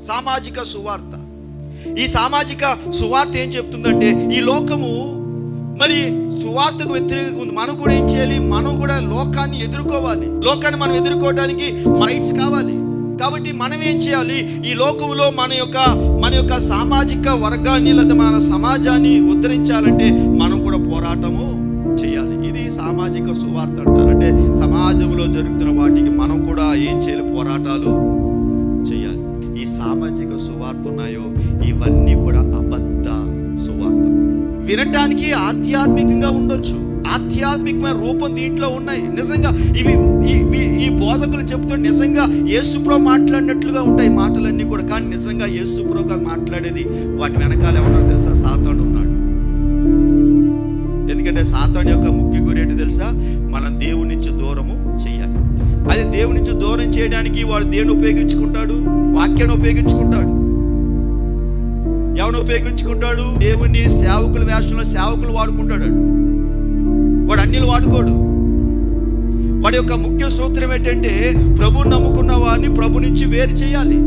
సామాజిక సువార్త. ఈ సామాజిక సువార్త ఏం చెప్తుందంటే, ఈ లోకము మరి సువార్తకు వ్యతిరేకంగా ఉంది. మనం కూడా ఏం చేయాలి? మనం కూడా లోకాన్ని ఎదుర్కోవాలి. లోకాన్ని మనం ఎదుర్కోవడానికి రైట్స్ కావాలి. కాబట్టి మనం ఏం చేయాలి? ఈ లోకంలో మన యొక్క సామాజిక వర్గాన్ని లేదా మన సమాజాన్ని ఉద్ధరించాలంటే మనం కూడా పోరాటము చేయాలి. ఇది సామాజిక సువార్త అంటారు. అంటే సమాజంలో జరుగుతున్న వాటికి మనం కూడా ఏం చేయాలి? పోరాటాలు చేయాలి. ఈ సామాజిక సువార్త ఉన్నాయో ఇవన్నీ కూడా అబద్ధ సువార్త. వినటానికి ఆధ్యాత్మికంగా ఉండొచ్చు, ఆధ్యాత్మికమైన రూపం దీంట్లో ఉన్నాయి. నిజంగా ఈ బోధకులు చెప్తూ నిజంగా యేసుప్రభు మాట్లాడినట్లుగా ఉంటాయి మాటలన్నీ కూడా. కానీ నిజంగా యేసుప్రభు మాట్లాడేది వాటి వెనకాల ఎవరో తెలుసా? సాతాను ఉన్నాడు. ఎందుకంటే సాతాను యొక్క ముఖ్య గురి ఏంటి తెలుసా? మనం దేవుని నుంచి దూరము చేయాలి. అది దేవుని నుంచి దూరం చేయడానికి వాడు దేవుని ఉపయోగించుకుంటాడు, వాక్యాన్ని ఉపయోగించుకుంటాడు. ఎవరిని ఉపయోగించుకుంటాడు? దేవుని సేవకుల వేషంలో సేవకులు వాడుకుంటాడు. వాడు అన్యులు వాడుకోడు. వాడి యొక్క ముఖ్య సూత్రం ఏంటంటే, ప్రభుని నమ్ముకున్న వాడిని ప్రభు నుంచి వేరు చేయాలి.